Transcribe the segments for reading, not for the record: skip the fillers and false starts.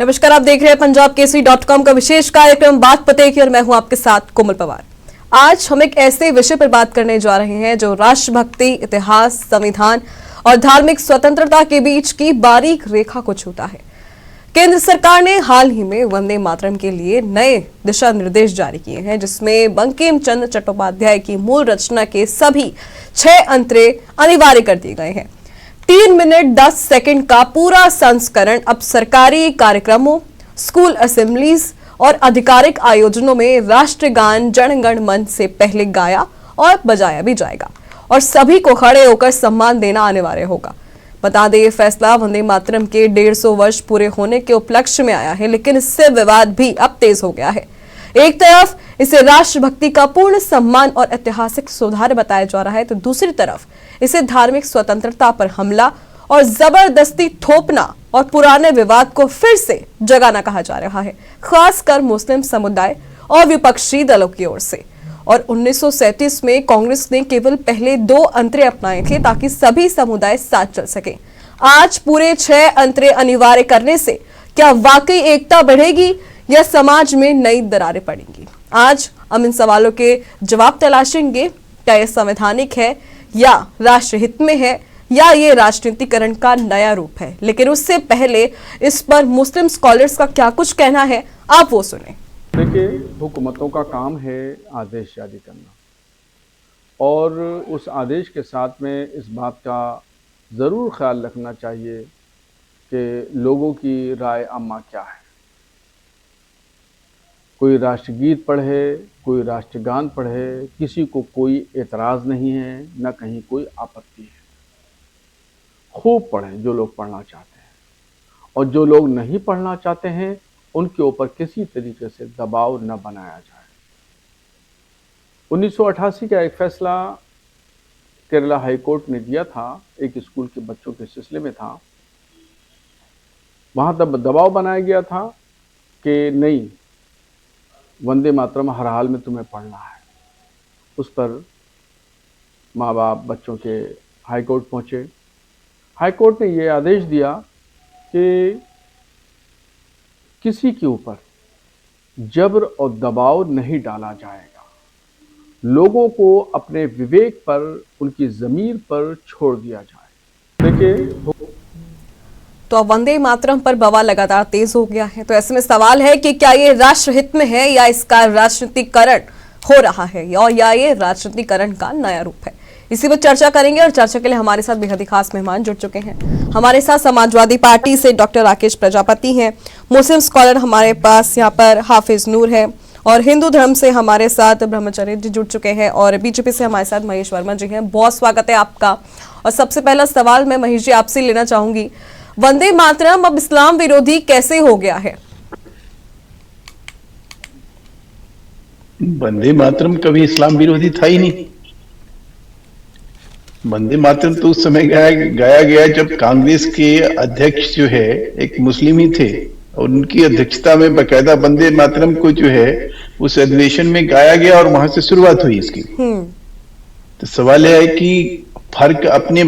नमस्कार, आप देख रहे हैं punjabkesari.com का विशेष कार्यक्रम बात पते की और मैं हूं आपके साथ कोमल पवार। आज हम एक ऐसे विषय पर बात करने जा रहे हैं जो राष्ट्रभक्ति, इतिहास, संविधान और धार्मिक स्वतंत्रता के बीच की बारीक रेखा को छूता है। केंद्र सरकार ने हाल ही में वंदे मातरम के लिए नए दिशा निर्देश जारी किए हैं, जिसमें बंकिम चंद्र चट्टोपाध्याय की मूल रचना के सभी 6 अंतरे अनिवार्य कर दिए गए हैं। 3 मिनट 10 सेकंड का पूरा संस्करण अब सरकारी कार्यक्रमों, स्कूल असेंबलीज और आधिकारिक आयोजनों में राष्ट्रगान जन गण मन से पहले गाया और बजाया भी जाएगा और सभी को खड़े होकर सम्मान देना अनिवार्य होगा। बता दें, ये फैसला वंदे मातरम के 150 वर्ष पूरे होने के उपलक्ष्य में आया है, लेकिन इससे विवाद भी अब तेज हो गया है। एक तरफ इसे राष्ट्रभक्ति का पूर्ण सम्मान और ऐतिहासिक सुधार बताया जा रहा है, तो दूसरी तरफ इसे धार्मिक स्वतंत्रता पर हमला और जबरदस्ती थोपना और पुराने विवाद को फिर से जगाना कहा जा रहा है, खासकर मुस्लिम समुदाय और विपक्षी दलों की ओर से। और 1937 में कांग्रेस ने केवल पहले 2 अंतरे अपनाए थे ताकि सभी समुदाय साथ चल सके। आज पूरे 6 अंतरे अनिवार्य करने से क्या वाकई एकता बढ़ेगी या समाज में नई दरारें पड़ेंगी? आज हम इन सवालों के जवाब तलाशेंगे। क्या यह संवैधानिक है या राष्ट्रहित में है या ये राजनीतिकरण का नया रूप है? लेकिन उससे पहले इस पर मुस्लिम स्कॉलर्स का क्या कुछ कहना है, आप वो सुने। देखिए, हुकूमतों का काम है आदेश जारी करना और उस आदेश के साथ में इस बात का ज़रूर ख्याल रखना चाहिए कि लोगों की राय आमा क्या है। कोई राष्ट्रगीत पढ़े, कोई राष्ट्रगान पढ़े, किसी को कोई एतराज़ नहीं है, न कहीं कोई आपत्ति है। खूब पढ़ें जो लोग पढ़ना चाहते हैं, और जो लोग नहीं पढ़ना चाहते हैं उनके ऊपर किसी तरीके से दबाव न बनाया जाए। 1988 का एक फैसला केरला हाई कोर्ट ने दिया था, एक स्कूल के बच्चों के सिलसिले में था। वहाँ तब दबाव बनाया गया था कि नहीं, वंदे मातरम हर हाल में तुम्हें पढ़ना है। उस पर माँ बाप बच्चों के हाई कोर्ट पहुँचे। हाई कोर्ट ने ये आदेश दिया कि किसी के ऊपर जबर और दबाव नहीं डाला जाएगा, लोगों को अपने विवेक पर, उनकी ज़मीर पर छोड़ दिया जाए। देखिए, तो अब वंदे मातरम पर बवाल लगातार तेज हो गया है, तो ऐसे में सवाल है कि क्या ये राष्ट्रहित में है या इसका राजनीतिकरण हो रहा है या ये राजनीतिकरण का नया रूप है। इसी पर चर्चा करेंगे और चर्चा के लिए हमारे साथ बेहद ही खास मेहमान जुड़ चुके हैं। हमारे साथ समाजवादी पार्टी से डॉक्टर राकेश प्रजापति हैं, मुस्लिम स्कॉलर हमारे पास यहाँ पर हाफिज नूर है, और हिंदू धर्म से हमारे साथ ब्रह्मचर्य जी जुड़ चुके हैं, और बीजेपी से हमारे साथ महेश वर्मा जी हैं। बहुत स्वागत है आपका। और सबसे पहला सवाल मैं महेश जी आपसे लेना चाहूंगी, वंदे मातरम अब इस्लाम विरोधी कैसे हो गया है? वंदे मातरम कभी इस्लाम विरोधी था ही नहीं। वंदे मातरम तो उस समय गाया गया जब कांग्रेस के अध्यक्ष जो है एक मुस्लिम ही थे, और उनकी अध्यक्षता में बकायदा वंदे मातरम को जो है उस अधिवेशन में गाया गया और वहां से शुरुआत हुई इसकी। तो सवाल यह है कि फर्क अपने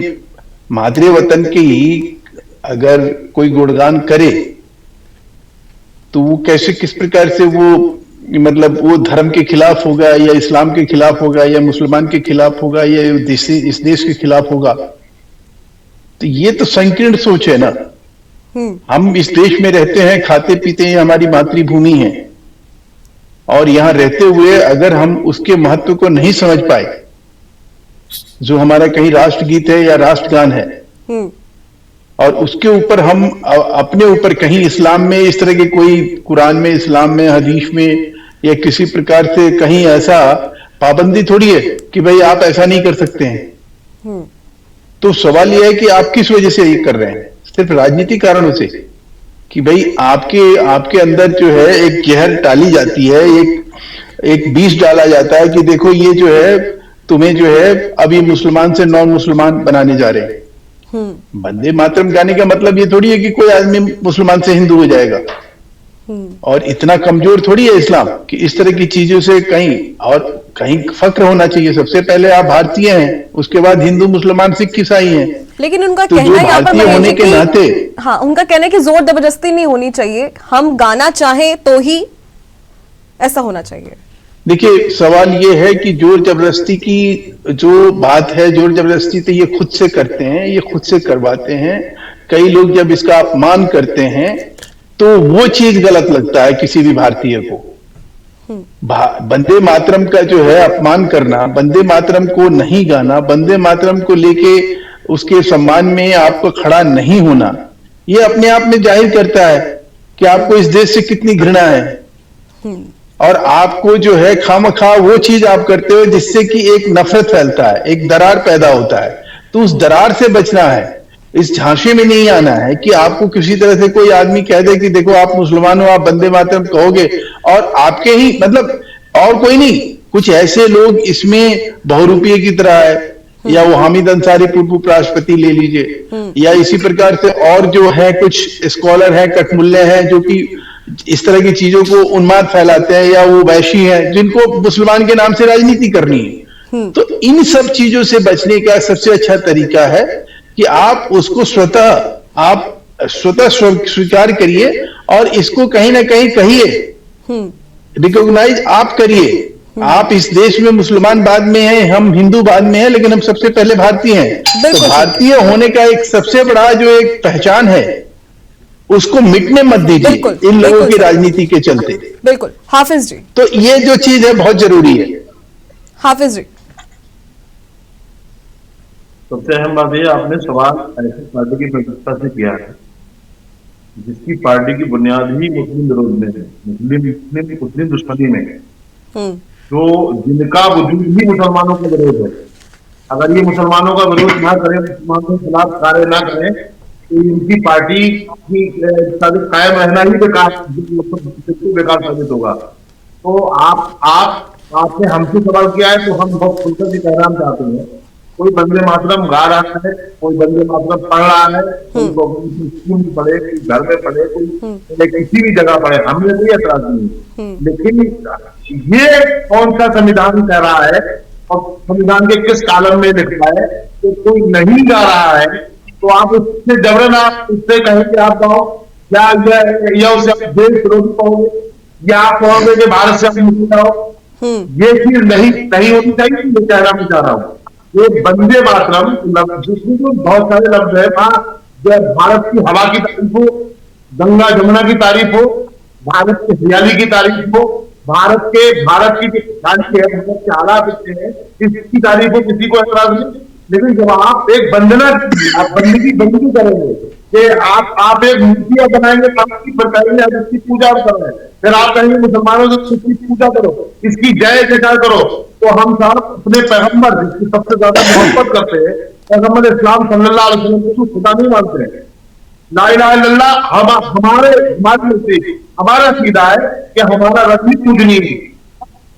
मादरे वतन के ही अगर कोई गुणगान करे तो वो कैसे, किस प्रकार से वो मतलब वो धर्म के खिलाफ होगा या इस्लाम के खिलाफ होगा या मुसलमान के खिलाफ होगा या इस देश के खिलाफ होगा? तो ये तो संकीर्ण सोच है ना। हम इस देश में रहते हैं, खाते पीते हैं, हमारी मातृभूमि है, और यहां रहते हुए अगर हम उसके महत्व को नहीं समझ पाए, जो हमारा कहीं राष्ट्रगीत है या राष्ट्रगान है, और उसके ऊपर हम अपने ऊपर कहीं इस्लाम में इस तरह के कोई, कुरान में, इस्लाम में, हदीस में या किसी प्रकार से कहीं ऐसा पाबंदी थोड़ी है कि भाई आप ऐसा नहीं कर सकते हैं। तो सवाल यह है कि आप किस वजह से ये कर रहे हैं? सिर्फ राजनीतिक कारणों से कि भाई आपके अंदर जो है एक जहर डाली जाती है, एक बीज डाला जाता है कि देखो ये जो है तुम्हें जो है अब ये मुसलमान से नॉन मुसलमान बनाने जा रहे हैं। वंदे मातरम गाने का मतलब ये थोड़ी है कि कोई आदमी मुसलमान से हिंदू हो जाएगा, और इतना कमजोर थोड़ी है इस्लाम कि इस तरह की चीजों से कहीं फक्र होना चाहिए। सबसे पहले आप भारतीय हैं, उसके बाद हिंदू, मुसलमान, सिख, ईसाई हैं। लेकिन उनका तो जो कहना यहाँ पर भारतीय महेश होने जी के नाते, हाँ, उनका कहना है कि जोर जबरदस्ती नहीं होनी चाहिए, हम गाना चाहें तो ही ऐसा होना चाहिए। देखिए सवाल ये है कि जोर जबरदस्ती की जो बात है, जोर जबरदस्ती तो ये खुद से करते हैं, ये खुद से करवाते हैं। कई लोग जब इसका अपमान करते हैं तो वो चीज गलत लगता है किसी भी भारतीय को। वंदे मातरम का जो है अपमान करना, वंदे मातरम को नहीं गाना, वंदे मातरम को लेके उसके सम्मान में आपको खड़ा नहीं होना, ये अपने आप में जाहिर करता है कि आपको इस देश से कितनी घृणा है और आपको जो है खामखा वो चीज आप करते हो जिससे कि एक नफरत फैलता है, एक दरार पैदा होता है। तो उस दरार से बचना है, इस झांसे में नहीं आना है कि आपको किसी तरह से कोई आदमी कह दे कि देखो आप मुसलमान हो, आप वंदे मातरम कहोगे और आपके ही मतलब और कोई नहीं, कुछ ऐसे लोग इसमें बहुरूपिये की तरह है, या वो हामिद अंसारी पूर्व उपराष्ट्रपति ले लीजिए, या इसी प्रकार से और जो है कुछ स्कॉलर है, कटमुल्ले हैं जो कि इस तरह की चीजों को उन्माद फैलाते हैं, या वो वैशी हैं जिनको मुसलमान के नाम से राजनीति करनी है। तो इन सब चीजों से बचने का सबसे अच्छा तरीका है कि आप उसको स्वतः स्वीकार करिए और इसको कहीं ना कहीं कहिए, रिकॉग्नाइज आप करिए। आप इस देश में मुसलमान बाद में हैं, हम हिंदू बाद में हैं, लेकिन हम सबसे पहले भारतीय हैं। तो भारतीय होने का एक सबसे बड़ा जो एक पहचान है उसको मिटने मत दीजिए इन लोगों की राजनीति के चलते। बिल्कुल हाफिज जी, तो ये जो चीज है बहुत जरूरी है। हाफिज जी, सबसे अहम बात यह, आपने सवाल ऐसी पार्टी की प्रतिष्ठा से किया है जिसकी पार्टी की बुनियाद ही मुस्लिम विरोध में है, मुस्लिम दुश्मनी में है, तो जिनका वजूद ही मुसलमानों का विरोध है। अगर ये मुसलमानों का विरोध ना करें, मुसलमानों के खिलाफ कार्य ना करें, तो इनकी पार्टी की कायम रहना ही बेकार साबित होगा। तो आपने हमसे सवाल किया है तो हम बहुत खुलकर भी कहना चाहते हैं, कोई वंदे मातरम गा रहा है, कोई वंदे मातरम पढ़ रहा है, कोई स्कूल में पढ़े, कोई घर में पढ़े, कोई किसी भी जगह पढ़े, हमें कोई एतराज नहीं है। लेकिन ये कौन सा संविधान कह रहा है और संविधान के किस कालम में लिखा है तो कोई नहीं गा रहा है तो आप उससे जबरन आप उससे कहें कि आप गाओ, या उससे देश विरोधी कहोगे, या आप कहोगे कि भारत से आप मुक्ति जाओ। ये चीज नहीं होनी चाहिए। ये कहना मैं चाह रहा हूँ, ये वंदे मातरम जिसमें तो बहुत सारे लफ्ज है, जब भारत की हवा की तारीफ हो, गंगा जमुना की तारीफ हो, भारत की हरियाली की तारीफ हो, भारत की जो खुशहाली है, भारत के हालात अच्छे हैं, इसकी तारीफ हो, किसी को एतराज नहीं। लेकिन जब आप एक बंदगी करेंगे कि आप एक मूर्तियां बनाएंगे, आपकी बताएंगे, आप इसकी पूजा कर रहे हैं, फिर आप कहेंगे मुसलमानों से इसकी पूजा करो, इसकी जय जयकार करो, तो हम साहब अपने पैगंबर जिसकी सबसे ज्यादा मोहब्बत करते हैं, पैगंबर इस्लाम सल्लल्लाहु अलैहि वसल्लम को खुदा नहीं मानते हैं। ला इलाहा इल्लल्लाह हमारा सीधा है कि हमारा रस्मी पूजनीय है।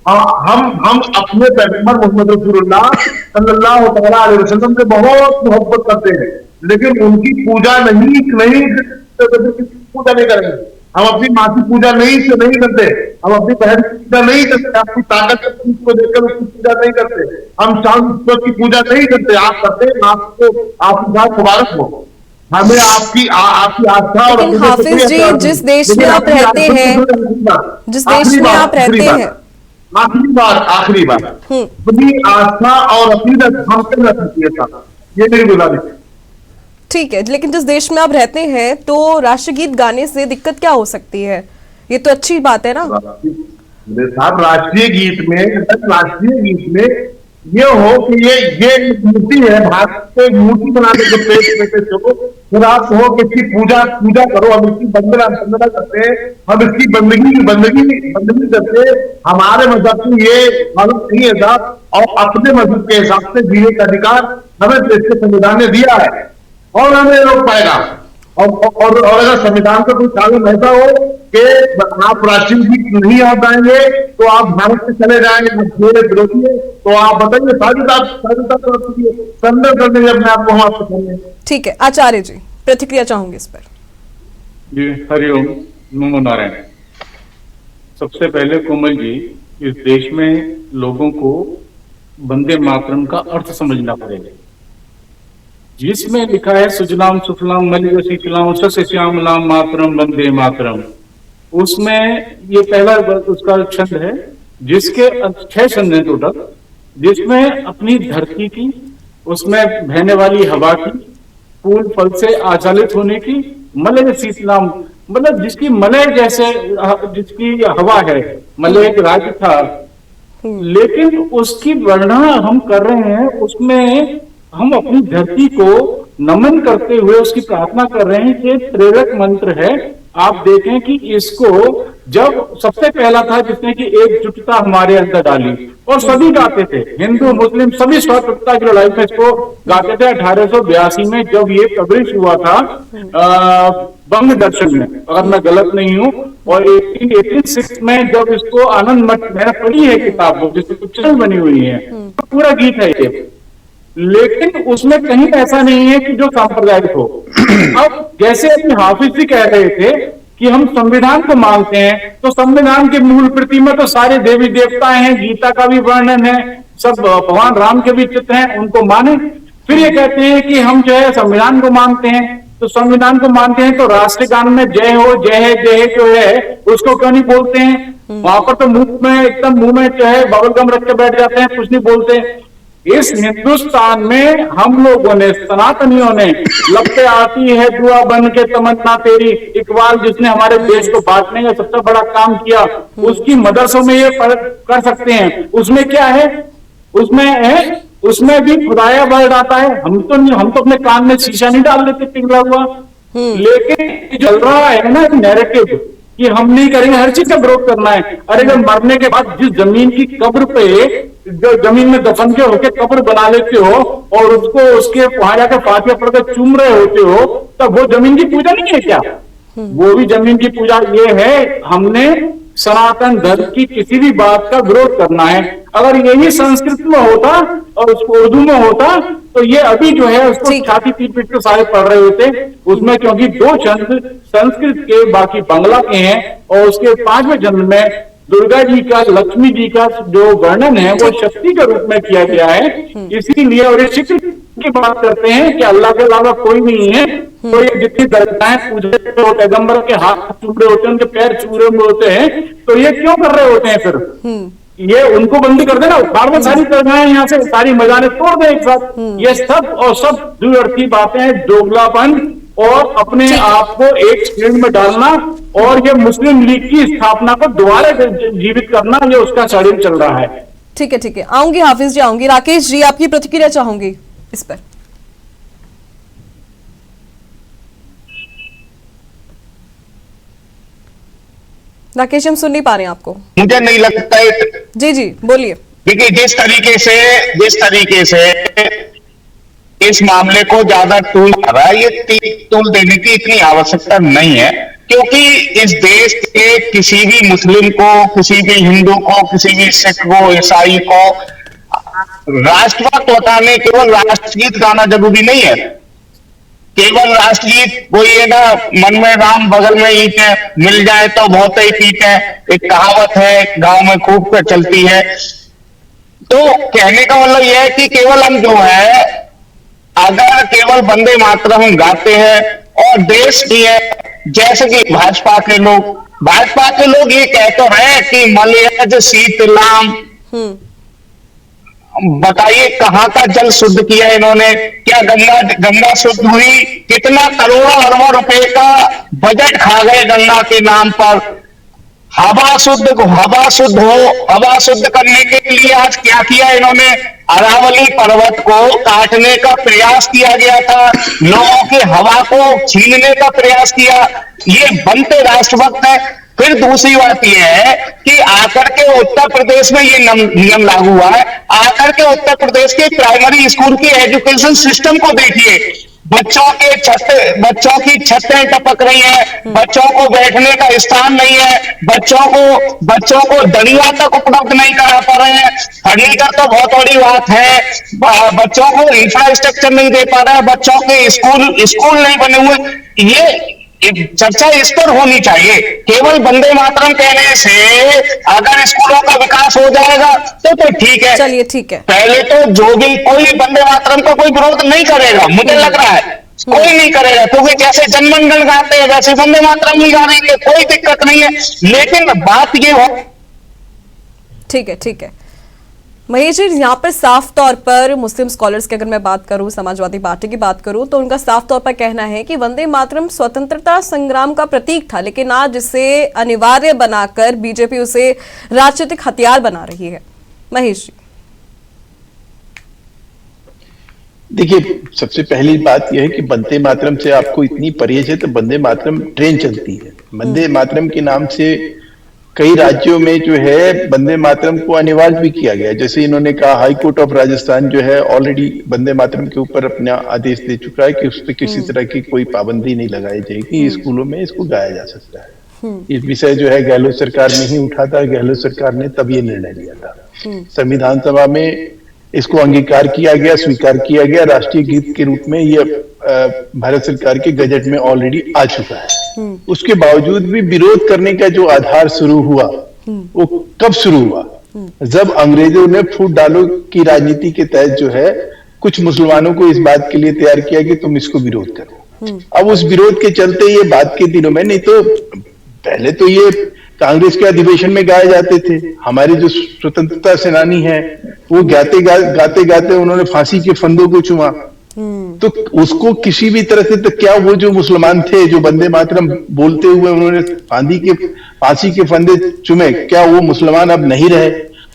हम अपने पैगंबर मोहम्मद रसूलुल्लाह सल्लल्लाहु अलैहि वसल्लम से बहुत मोहब्बत करते हैं, लेकिन उनकी पूजा नहीं पूजा नहीं करेंगे। हम अपनी माँ की पूजा नहीं करते, हम अपनी बहन की पूजा नहीं करते, अपनी ताकत को देखकर उसकी पूजा नहीं करते, हम चांद की पूजा नहीं करते। आप करते हैं, आपकी बात मुबारक हो, हमें आपकी आस्था और हाफिज जी, जिस देश में आप रहते हैं, आखिरी बात अपनी आस्था और अकीदत हमसे न सकती है, ये मेरी गुजारिश है। ठीक है, लेकिन जिस देश में आप रहते हैं तो राष्ट्रगीत गाने से दिक्कत क्या हो सकती है? ये तो अच्छी बात है ना। साहब, राष्ट्रीय गीत में ये हो कि ये मूर्ति है, भारत को मूर्ति बनाने के पेश फिर आप हो कि इसकी पूजा करो, हम इसकी वंदना करते हैं, हम इसकी बंदगी करते हैं। हमारे मजहब में ये मालूम नहीं है साहब, और अपने मजहब के हिसाब से जीने का अधिकार हमें देश के संविधान ने दिया है और हमें रोक पाएगा। और अगर संविधान का कोई कानून ऐसा हो कि आप राष्ट्रीय गीत नहीं आ पाएंगे तो आप भारत से चले जाएंगे, मेरे विरोधी है, तो आप बताइए संदर्भ करने अपने आप को आपको करने। ठीक है, आचार्य जी प्रतिक्रिया चाहूंगे इस पर। जी हरिओम, नमो नारायण। सबसे पहले कोमल जी, इस देश में लोगों को वंदे मातरम का अर्थ समझना पड़ेगा। जिसमें लिखा है सुजलाम सुफलाम मलियसीतलाम सस्यश्यामलाम मातरम वंदे मातरम। उसमें ये पहला उसका छंद है, जिसके 6 छंद हैं टोटल, जिसमें अपनी धरती की, उसमें बहने वाली हवा की, फूल फल से आचालित होने की, मलय शीतलाम मतलब जिसकी मलय जैसे जिसकी हवा है, मलय एक राज्य था, लेकिन उसकी वर्णना हम कर रहे हैं, उसमें हम अपनी धरती को नमन करते हुए उसकी प्रार्थना कर रहे हैं। ये प्रेरक मंत्र है। आप देखें कि इसको जब सबसे पहला था जिसने कि एकजुटता हमारे अंदर डाली, और सभी गाते थे, हिंदू मुस्लिम सभी स्वतंत्रता की लड़ाई में इसको गाते थे। 1882 में जब ये पब्लिश हुआ था बंग दर्शन में, अगर मैं गलत नहीं हूं, और 1886 में जब इसको आनंद मठ, मैंने पढ़ी है किताब वो जिसकी पिक्चर बनी हुई है, तो पूरा गीत है ये, लेकिन उसमें कहीं ऐसा नहीं है कि जो सांप्रदायिक हो। अब जैसे अभी हाफिज जी कह रहे थे कि हम संविधान को मानते हैं, तो संविधान की मूल प्रति में तो सारे देवी देवता हैं, गीता का भी वर्णन है, सब भगवान राम के भी चित्र हैं, उनको माने। फिर ये कहते हैं कि हम जो है संविधान को मानते हैं, तो संविधान को मानते हैं तो राष्ट्रगान में जय हो जय है जो है उसको क्यों नहीं बोलते हैं? वहां पर तो मुंह में एकदम मुंह में जो है बबलगम रख के बैठ जाते हैं, कुछ नहीं बोलते। इस हिंदुस्तान में हम लोगों ने, सनातनियों ने, लब पे आती है दुआ बन के तमन्ना तेरी, इकबाल जिसने हमारे देश को बांटने का सबसे बड़ा काम किया, उसकी मदरसों में ये कर सकते हैं। उसमें क्या है? उसमें भी खुदाया वर्ड आता है। हम तो अपने कान में शीशा नहीं डाल देते पिघला हुआ, लेकिन चल रहा है ना नैरेटिव कि हम नहीं करेंगे, हर चीज का विरोध करना है। अरे जब मरने के बाद जिस जमीन की कब्र पे, जो जमीन में दफन के होके कब्र बना लेते हो और उसको उसके वहां जाकर फातिहा पढ़कर चूम रहे होते हो, तब वो जमीन की पूजा नहीं है क्या? वो भी जमीन की पूजा। ये है, हमने सनातन धर्म की किसी भी बात का विरोध करना है। अगर यही संस्कृत में होता और उसको उर्दू में होता, तो ये अभी जो है उसको छाती पीट पीट के सारे पढ़ रहे होते। उसमें क्योंकि 2 छंद संस्कृत के, बाकी बांग्ला के हैं, और उसके 5वें छंद में दुर्गा जी का, लक्ष्मी जी का जो वर्णन है वो शक्ति के रूप में किया गया है। इसीलिए, और ये शिक्र की बात करते हैं कि अल्लाह के अलावा कोई नहीं है, तो ये जितनी दर्गाएं पूजे पैगंबर के हाथ चूम रहे होते हैं, उनके पैर चूम रहे होते हैं, तो ये क्यों कर रहे होते हैं? फिर ये उनको बंदी कर देना, उखाड़ में सारी दरगाहें, यहाँ से सारी मजाने तोड़ दे एक साथ। ये सब और सब द्विअर्थी बातें हैं, दोगलापन, और अपने आप को एक श्रेणी में डालना, और ये मुस्लिम लीग की स्थापना को दोबारा जीवित करना, ये उसका षड्यंत्र चल रहा है। ठीक है, आऊंगी हाफिज जी, आऊंगी। राकेश जी, आपकी प्रतिक्रिया चाहूंगी इस पर। राकेश, हम सुन नहीं पा रहे हैं आपको। मुझे नहीं लगता है। जी बोलिए। देखिए, जिस तरीके से इस मामले को ज्यादा टूल कर रहा है, ये टूल देने की इतनी आवश्यकता नहीं है, क्योंकि इस देश के किसी भी मुस्लिम को, किसी भी हिंदू को, किसी भी सिख को, ईसाई को राष्ट्रभक्त बताने केवल राष्ट्रगीत गाना जरूरी नहीं है। केवल राष्ट्रगीत कोई है ना, मन में राम बगल में ईंट है, मिल जाए तो बहुत ही पीट है, एक कहावत है गांव में खूब चलती है। तो कहने का मतलब यह है कि केवल हम जो है, अगर केवल वंदे मातरम हम गाते हैं और देश की है, जैसे कि भाजपा के लोग ये कहते रहे कि मलयज शीतलाम, बताइए कहां का जल शुद्ध किया इन्होंने? क्या गंगा शुद्ध हुई? कितना करोड़ों अरबों रुपए का बजट खा गए गंगा के नाम पर। हवा शुद्ध करने के लिए आज क्या किया इन्होंने? अरावली पर्वत को काटने का प्रयास किया गया था, लोगों की हवा को छीनने का प्रयास किया। ये बनते राष्ट्रभक्त है। फिर दूसरी बात यह है कि आकर के उत्तर प्रदेश में ये नियम लागू हुआ है। आकर के उत्तर प्रदेश के प्राइमरी स्कूल की एजुकेशन सिस्टम को देखिए, बच्चों की छतें टपक रही हैं, बच्चों को बैठने का स्थान नहीं है, बच्चों को दलिया तक उपलब्ध नहीं करा पा रहे हैं। फर्नीचर तो बहुत बड़ी बात है, बच्चों को इंफ्रास्ट्रक्चर नहीं दे पा रहे हैं, बच्चों के स्कूल नहीं बने हुए। ये चर्चा इस पर होनी चाहिए। केवल वंदे मातरम कहने से अगर स्कूलों का विकास हो जाएगा तो ठीक है। चलिए ठीक है। पहले तो जो भी कोई वंदे मातरम का कोई विरोध नहीं करेगा, मुझे लग रहा है कोई नहीं करेगा, क्योंकि जैसे जनगण गाते हैं वैसे वंदे मातरम ही गा देंगे, कोई दिक्कत नहीं है। लेकिन बात ये हो, ठीक है ठीक है महेश जी, यहाँ पर साफ तौर पर मुस्लिम स्कॉलर्स की अगर मैं बात करूं, समाजवादी पार्टी की बात करूं, तो उनका साफ तौर पर कहना है कि वंदे मातरम स्वतंत्रता संग्राम का प्रतीक था, लेकिन आज इसे अनिवार्य बनाकर बीजेपी उसे राजनीतिक हथियार बना रही है। महेश जी, देखिए, सबसे पहली बात यह है कि वंदे मातरम से आपको इतनी परहेज है तो वंदे मातरम ट्रेन चलती है। वंदे मातरम के नाम से कई राज्यों में जो है वंदे मातरम को अनिवार्य भी किया गया। जैसे इन्होंने कहा, हाई कोर्ट ऑफ राजस्थान जो है ऑलरेडी वंदे मातरम के ऊपर अपना आदेश दे चुका है कि उस पर किसी तरह की कोई पाबंदी नहीं लगाई जाएगी, स्कूलों में इसको गाया जा सकता है। ये विषय जो है गहलोत सरकार ने ही उठा था, गहलोत सरकार ने तब ये निर्णय लिया था। संविधान सभा में इसको अंगीकार किया गया, स्वीकार किया गया, राष्ट्रीय गीत के रूप में ये भारत सरकार के गजट में ऑलरेडी आ चुका है। उसके बावजूद भी विरोध करने का जो आधार शुरू हुआ वो कब शुरू हुआ? जब अंग्रेजों ने फूट डालो की राजनीति के तहत जो है कुछ मुसलमानों को इस बात के लिए तैयार किया कि तुम इसको विरोध करो। अब उस विरोध के चलते ये बात के दिनों में, नहीं तो पहले तो ये कांग्रेस के अधिवेशन में गाए जाते थे। हमारे जो स्वतंत्रता सेनानी हैं वो गाते गाते उन्होंने फांसी के फंदों को चूमा, तो उसको किसी भी तरह से, तो क्या वो जो मुसलमान थे जो वंदे मातरम बोलते हुए उन्होंने फांसी के फंदे चुमे, क्या वो मुसलमान अब नहीं रहे?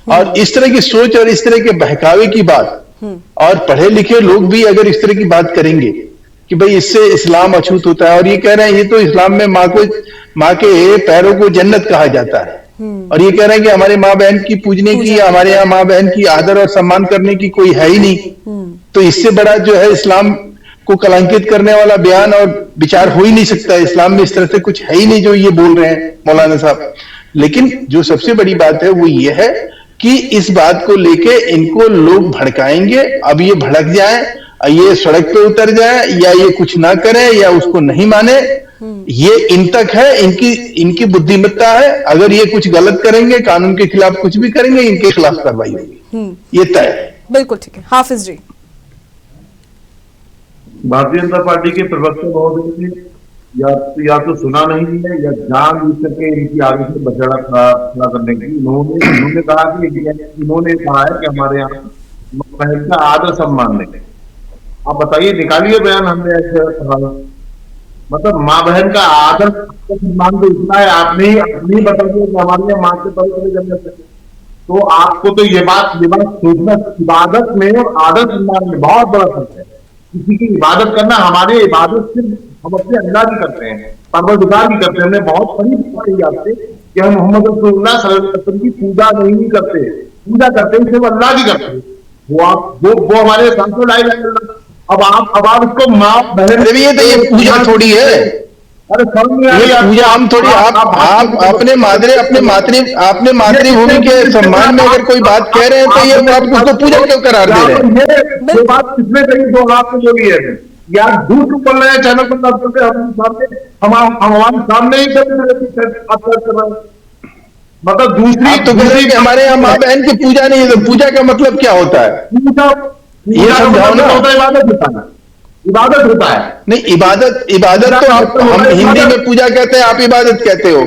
और इस तरह की सोच और इस तरह के बहकावे की बात, और पढ़े लिखे लोग भी अगर इस तरह की बात करेंगे कि भाई इससे इस्लाम अछूत होता है, और ये कह रहे हैं ये तो इस्लाम में माँ के पैरों को जन्नत कहा जाता है, और ये कह रहे हैं कि हमारे माँ बहन की पूजने की, हमारे यहाँ माँ बहन की आदर और सम्मान करने की कोई है ही नहीं, तो इससे बड़ा जो है इस्लाम को कलंकित करने वाला बयान और विचार हो ही नहीं सकता। इस्लाम में इस तरह से कुछ है ही नहीं जो ये बोल रहे हैं मौलाना साहब। लेकिन जो सबसे बड़ी बात है वो ये है कि इस बात को लेके इनको लोग भड़काएंगे। अब ये भड़क जाए, ये सड़क पे उतर जाए, या ये कुछ ना करे या उसको नहीं माने, ये इन तक है, इनकी बुद्धिमत्ता है। अगर ये कुछ गलत करेंगे, कानून के खिलाफ कुछ भी करेंगे, इनके खिलाफ कार्रवाई होगी, ये तय है। बिल्कुल ठीक है। हाफिज जी, भारतीय जनता पार्टी के प्रवक्ता महोदय ने या तो सुना नहीं है या जानबूझ करके इनकी आगे से बचाड़ा खड़ा करने की उन्होंने कहा कि इन्होंने कहा है कि हमारे यहाँ बहन का आदर सम्मान नहीं। आप बताइए, निकालिए बयान। हमने ऐसे कहा, मतलब माँ बहन का आदर सम्मान तो इतना है, आपने ही बता दिया कि हमारे यहाँ माँ के पवित्र जन्नत है। तो आपको तो ये बात सोचना, इबादत में और आदर सम्मान में बहुत बड़ा फर्क है। किसी की इबादत करना, हमारे इबादत सिर्फ हम अपने अल्लाह की करते हैं, परवरदिगार की करते हैं। हमने बहुत बड़ी बात कही आपसे कि हम मोहम्मद रसूलुल्लाह सल्लल्लाहु अलैहि वसल्लम की पूजा नहीं करते, पूजा करते हैं सिर्फ अल्लाह की करते हैं। वो हमारे सामने लाई। अब आप इसको माँ बहन, ये तो ये पूजा थोड़ी है, अरे ये पूजा हम थोड़ी, आप अपने मातृभूमि के सम्मान में अगर कोई बात कह रहे हैं तो ये आप उसको पूजा क्यों करार दे रहे हैं? ये बात किसने कही? जो आपने बोली है यार, झूठ बोल रहे हैं चैनल पर, हम हमारे सामने ही कर रहे हैं। मतलब दूसरी तो कह रहे हैं कि हमारे यहाँ माँ बहन की पूजा नहीं है, तो पूजा का मतलब क्या होता है? ये समझाओ ना। इबादत होता है। नहीं, इबादत तो हम हिंदी में पूजा कहते हैं, आप इबादत कहते हो।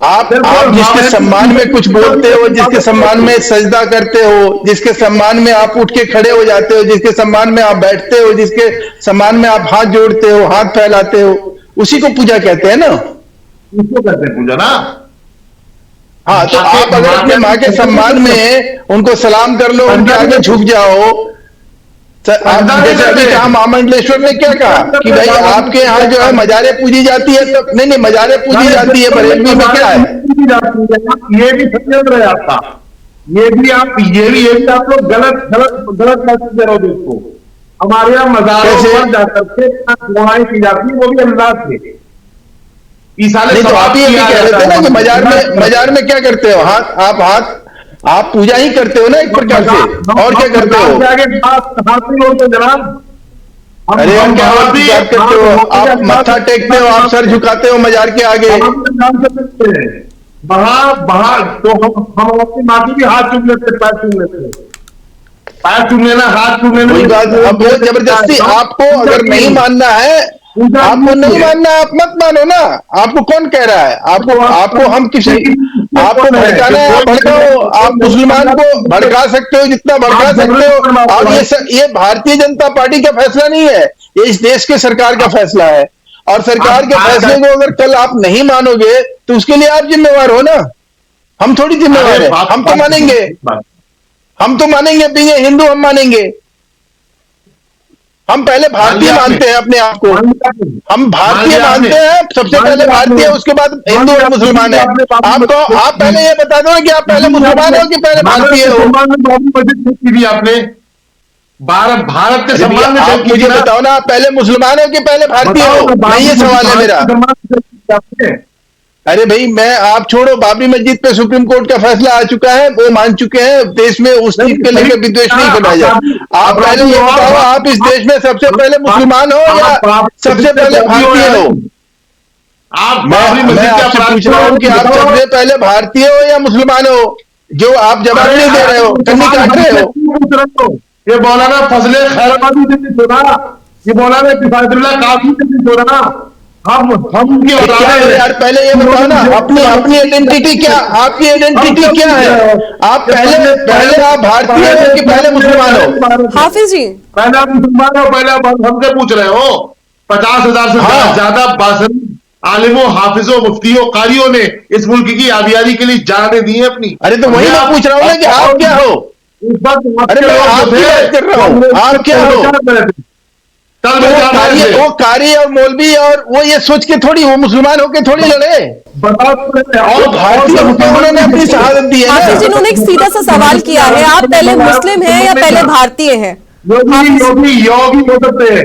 आप जिसके सम्मान में कुछ बोलते हो, जिसके सम्मान में सजदा करते हो, जिसके सम्मान में आप उठ के खड़े हो जाते हो, जिसके सम्मान में आप बैठते हो, जिसके सम्मान में आप हाथ जोड़ते हो, हाथ फैलाते हो, उसी को पूजा कहते हैं ना। उसको कहते हैं पूजा ना। हाँ, तो आप अगर अपने माँ के सम्मान में उनको सलाम कर लो, उनके आगे झुक जाओ। जैसे अभी कहा महामंडलेश्वर ने क्या कहा कि भाई आपके यहाँ जो है मजारे पूजी जाती है, तो नहीं मजारे पूजी जाती है, बरेलवी में क्या है? ये भी षड्यंत्र है आपका, ये भी आप लोग गलत मैसेज दे रहे हो दोस्तों। हमारे यहाँ मजारों पर जाकर के दुआएं की जाती है, वो भी अल्लाह से। नहीं तो आप ये भी कह रहे थे ना कि मजार में क्या करते हो? आप पूजा ही करते हो ना एक प्रकार से, और क्या करते हो? जनाब अरे हम क्या बात करते हो, आप मत्था टेकते हो, आप सर झुकाते हो मजार के आगे। वहां तो हम अपनी माटी की हाथ चूम लेते, पैर चूम लेते, पैर चूम लेना, हाथ चूम लेना। कोई बात, अब वो जबरदस्ती आपको अगर नहीं मानना है, आपको नहीं मानना, आप मत मानो ना। आपको कौन कह रहा है? आपको हम किसी, आपको भड़काना है आप भड़काओ, आप मुसलमान को भड़का सकते हो जितना भड़का सकते हो। अब ये भारतीय जनता पार्टी का फैसला नहीं है, ये इस देश के सरकार का फैसला है। और सरकार के फैसले को अगर कल आप नहीं मानोगे तो उसके लिए आप जिम्मेवार हो ना, हम थोड़ी जिम्मेवार है। हम तो मानेंगे, हम तो मानेंगे, भी ये हिंदू हम मानेंगे। हम पहले भारतीय मानते हैं अपने आप को, हम भारतीय मानते हैं, सबसे पहले भारतीय, उसके बाद हिंदू और मुसलमान है। आपको, आप पहले ये बता दो कि आप पहले मुसलमान हो कि पहले भारतीय हो। आपने भारत के सम्मान में, आप मुझे बताओ ना, आप पहले मुसलमान हो कि पहले भारतीय हो? नहीं, ये सवाल है मेरा। अरे भाई, मैं, आप छोड़ो, बाबरी मस्जिद पे सुप्रीम कोर्ट का फैसला आ चुका है, वो मान चुके हैं, देश में उस चीज के लेकर विद्वेष नहीं फैलाया जाए। आप पहले ये बताओ, आप इस देश में सबसे पहले मुसलमान हो या सबसे पहले भारतीय हो? मैं आपसे पूछ रहा हूँ कि आप सबसे पहले भारतीय हो या मुसलमान हो? जो आप जवाब नहीं दे रहे हो, कन्नी काट रहे हो। ये मौलाना फजले खैराबादी से नहीं छोड़ा, ये मौलाना किफायतुल्लाह काफी से नहीं छोड़ा। हम क्या है यार, पहले ये बताओ ना, अपनी आइडेंटिटी क्या, आपकी आइडेंटिटी क्या है? आप पहले आप भारतीय हो कि पहले मुसलमान हो? हाफिज जी, पहले आप मुसलमान हो, पहले आप हमसे पूछ रहे हो? 50,000 से ज्यादा बासरी आलिमों, हाफिजों, मुफ्तियों, कारियों ने इस मुल्क की आबियारी के लिए जाने दी है अपनी। अरे तो वही मैं पूछ रहा हूँ ना कि आप क्या हो? अरे मैं आपकी बात कर रहा हूँ, आप क्या हो? वो कारी और मौलवी और वो ये सोच के थोड़ी, वो मुसलमान होके थोड़ी लड़े, और भारतीय होकर उन्होंने अपनी शहादत दी है। हाफिज जी, उन्होंने एक सीधा सा सवाल किया है, आप पहले मुस्लिम हैं या पहले भारतीय हैं? योगी हो सकते हैं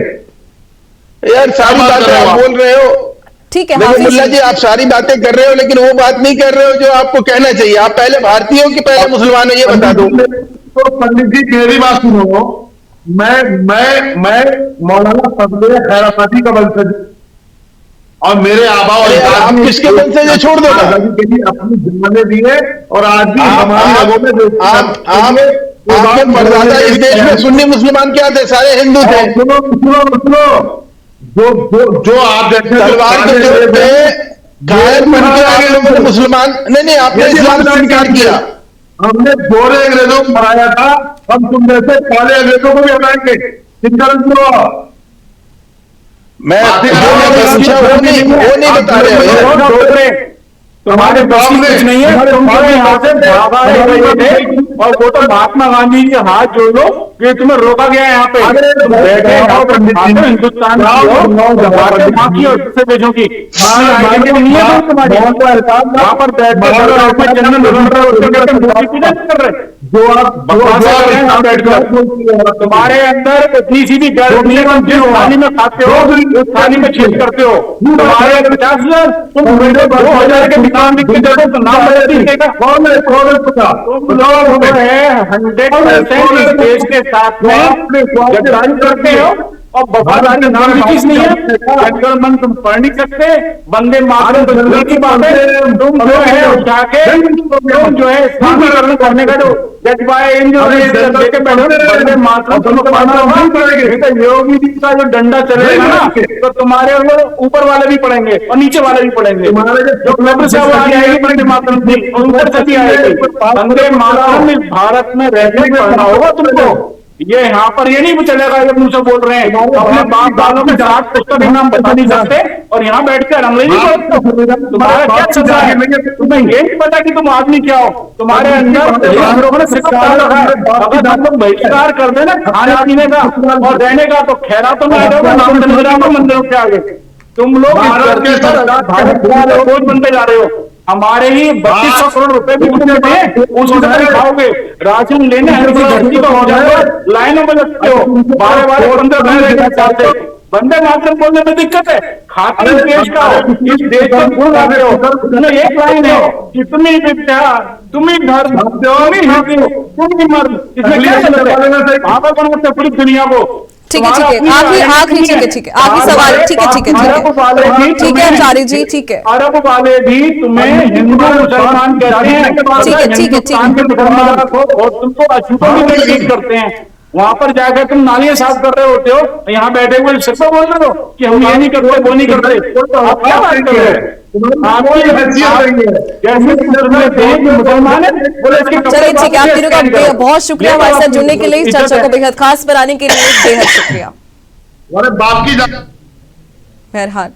यार, सारी बातें आप बोल रहे हो। ठीक है देखो मुल्ला जी, आप सारी बातें कर रहे हो, लेकिन वो बात नहीं कर रहे हो जो आपको कहना चाहिए। आप पहले भारतीय हो कि पहले मुसलमान हो, ये बता दो। तो पंडित जी मेरी बात सुनो, मैं मौलाना फजले खैराबादी का वंशज, और मेरे आबा और आप किसके वंशज है? छोड़ दो ना, अपनी जमाने दिए, और आज भी हमारी लोगों में आपके परदादा इस देश में सुन्नी मुसलमान क्या थे? सारे हिंदू थे। सुनो, जो आप तलवार के जोर पे घायल बन के आप लोग मुसलमान, नहीं, आपने इस्लाम से इनकार किया। हमने गोरे अंग्रेजों को मराया था, हम तुम जैसे काले अंग्रेजों को भी हटाएंगे। चिंता मैं वो नहीं बता रहे हो। तुम्हारे गांव में कुछ नहीं है, तुम यहाँ से भागा थे, और वो तो महात्मा गांधी के हाथ जोड़ लो कि तुम्हें रोका गया है यहाँ पे। हिंदुस्तान बाकी और दूसरे देशों की नहीं है तुम्हारी, वहां पर जो आप बैठकर तुम्हारे अंदर किसी भी डर नहीं है। जिस थाली में खाते हो उस थाली में छेद करते हो। तुम्हारे 50,000 तुम 2,000 के नाम लिख के दे तो नाम है 100% इस देश के साथ में गद्दारी करते हो, और वफादारी नाम की चीज नहीं है। जनगण तुम पढ़ नहीं सकते, वंदे मातरम तो दूर की बात है। तुम जो है उठा के तुम जो है इस्लामीकरण करने का जो जज्बा है, इन जो लेके बैठे वंदे मातरम तुम पढ़ना होगा। योगी जी का जो डंडा चलेगा ना, तो तुम्हारे ऊपर वाले भी पढ़ेंगे और नीचे वाले भी पढ़ेंगे। जो क्लब से आगे आएगी वंदे मातरम थी, उनकर चली आएगी। वंदे मातरम इस भारत में रहने पढ़ना होगा तुमको। ये यहाँ पर ये नहीं चलेगा जब मुझसे बोल रहे हैं अपने बाप दादों के साथ पुस्तक के नाम बता नहीं सकते, और यहाँ बैठकर अंग्रेजी बोलते हो। तुम्हारा क्या चल रहा है? तुम्हें ये नहीं पता कि तुम आदमी क्या हो। तुम्हारे अंदर हम लोगों ने अगर हम लोग बहिष्कार कर देना खाने पीने का और रहने का, तो खैरा तो नहीं होगा, नाम तो मंदिरों के आगे तुम लोग रोज बनते जा रहे हो। हमारे ही 3200 करोड़ रुपए भी बजट है, उसमें खाओगे राशन लेने धरती का हो जाएगा, लाइनों में लगते हो 12 15 चाहते। वंदे मातरम बोलने में दिक्कत है, खाते इस देश का हो, इस देश को भूल जाते हो। तुम्हें एक लाइन है कि तुम ही विद्या, तुम ही धर्म, तुम ही हिंदू, तुम ही मर्द, इसमें क्या चलता है? वहां पर बनाते पूरी दुनिया को ठीक है आखिरी ठीक है आखिरी सवाल ठीक है आचार्य जी ठीक है। अरब वाले भी तुम्हें हिंदू मुसलमान कहते हैं, ठीक है और तुमको अछूतों की तकलीफ करते हैं। वहां पर जाकर तुम नालियां साफ कर रहे होते हो, यहाँ बैठे हुए सिर्फ बोल रहे हो कि हम ये नहीं करते वो नहीं करते। आप क्या बात कर रहे हैं? मुसलमान है। चलिए ठीक है, आप तीनों का बहुत शुक्रिया हमारे साथ जुड़ने के लिए, इस चर्चा को बेहद खास बनाने के लिए बेहद शुक्रिया। बहरहाल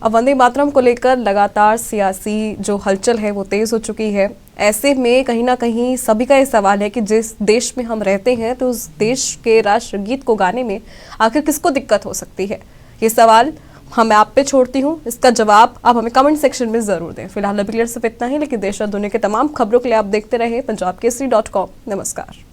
अब वंदे मातरम को लेकर लगातार सियासी जो हलचल है वो तेज हो चुकी है। ऐसे में कहीं ना कहीं सभी का ये सवाल है कि जिस देश में हम रहते हैं तो उस देश के राष्ट्रगीत को गाने में आखिर किसको दिक्कत हो सकती है, ये सवाल मैं आप पे छोड़ती हूँ। इसका जवाब आप हमें कमेंट सेक्शन में जरूर दें। फिलहाल अभी सिर्फ इतना ही, लेकिन देश और दुनिया के तमाम खबरों के लिए आप देखते रहे पंजाबकेसरी.com। नमस्कार।